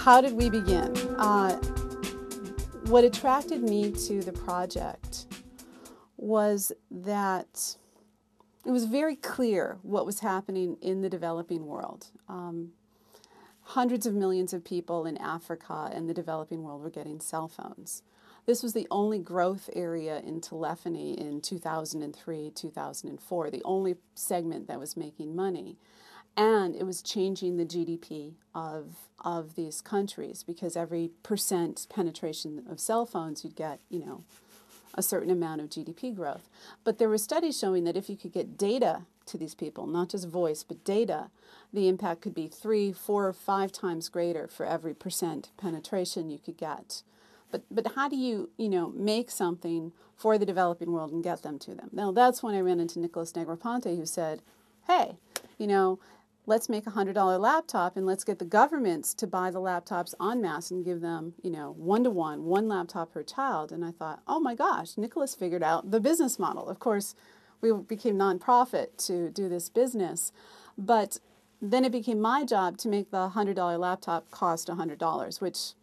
how did we begin? What attracted me to the project was that it was very clear what was happening in the developing world. Hundreds of millions of people in Africa and the developing world were getting cell phones. This was the only growth area in telephony in 2003, 2004, the only segment that was making money. And it was changing the GDP of these countries, because every % penetration of cell phones, you'd get, a certain amount of GDP growth. But there were studies showing that if you could get data to these people, not just voice, but data, the impact could be 3, 4, or 5 times greater for every % penetration you could get. But how do you, make something for the developing world and get them to them? Now, that's when I ran into Nicholas Negroponte, who said, hey, let's make a $100 laptop and let's get the governments to buy the laptops en masse and give them, 1-to-1, one laptop per child. And I thought, oh my gosh, Nicholas figured out the business model. Of course, we became nonprofit to do this business, but then it became my job to make the $100 laptop cost $100, which,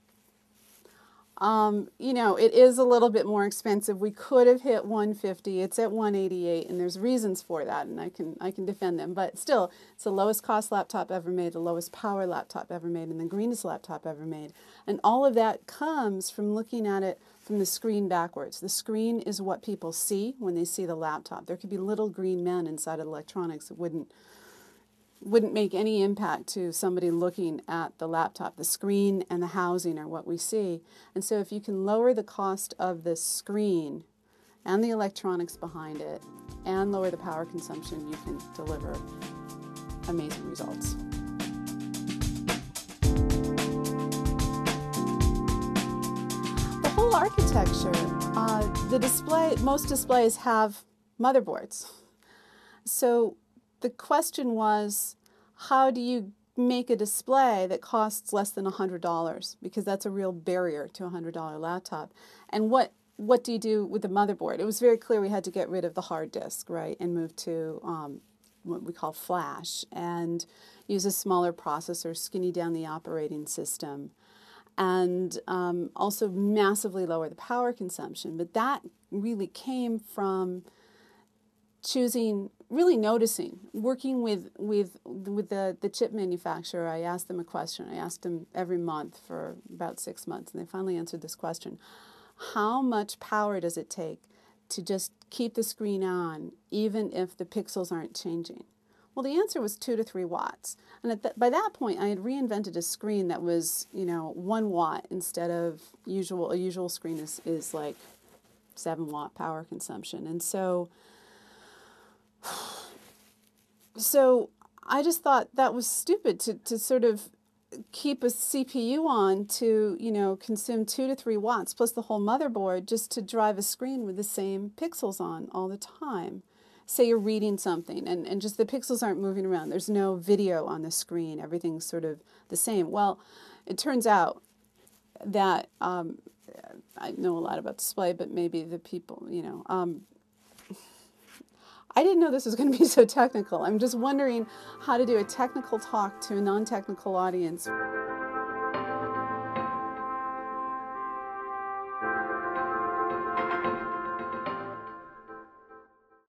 it is a little bit more expensive. We could have hit $150. It's at $188, and there's reasons for that, and I can defend them. But still, it's the lowest cost laptop ever made, the lowest power laptop ever made, and the greenest laptop ever made. And all of that comes from looking at it from the screen backwards. The screen is what people see when they see the laptop. There could be little green men inside of electronics that wouldn't make any impact to somebody looking at the laptop. The screen and the housing are what we see. And so if you can lower the cost of the screen and the electronics behind it and lower the power consumption, you can deliver amazing results. The whole architecture, most displays have motherboards. So the question was, how do you make a display that costs less than $100? Because that's a real barrier to a $100 laptop. And what do you do with the motherboard? It was very clear we had to get rid of the hard disk, right, and move to what we call flash, and use a smaller processor, skinny down the operating system, and also massively lower the power consumption. But that really came from really noticing, working with the chip manufacturer. I asked them a question. I asked them every month for about 6 months, and they finally answered this question. How much power does it take to just keep the screen on, even if the pixels aren't changing? Well, the answer was 2 to 3 watts. And by that point, I had reinvented a screen that was, 1 watt instead of a usual screen is like 7 watt power consumption. And so I just thought that was stupid to sort of keep a CPU on to, consume 2 to 3 watts plus the whole motherboard just to drive a screen with the same pixels on all the time. Say you're reading something and just the pixels aren't moving around. There's no video on the screen. Everything's sort of the same. Well, it turns out that I know a lot about display, but maybe the people, I didn't know this was going to be so technical. I'm just wondering how to do a technical talk to a non-technical audience.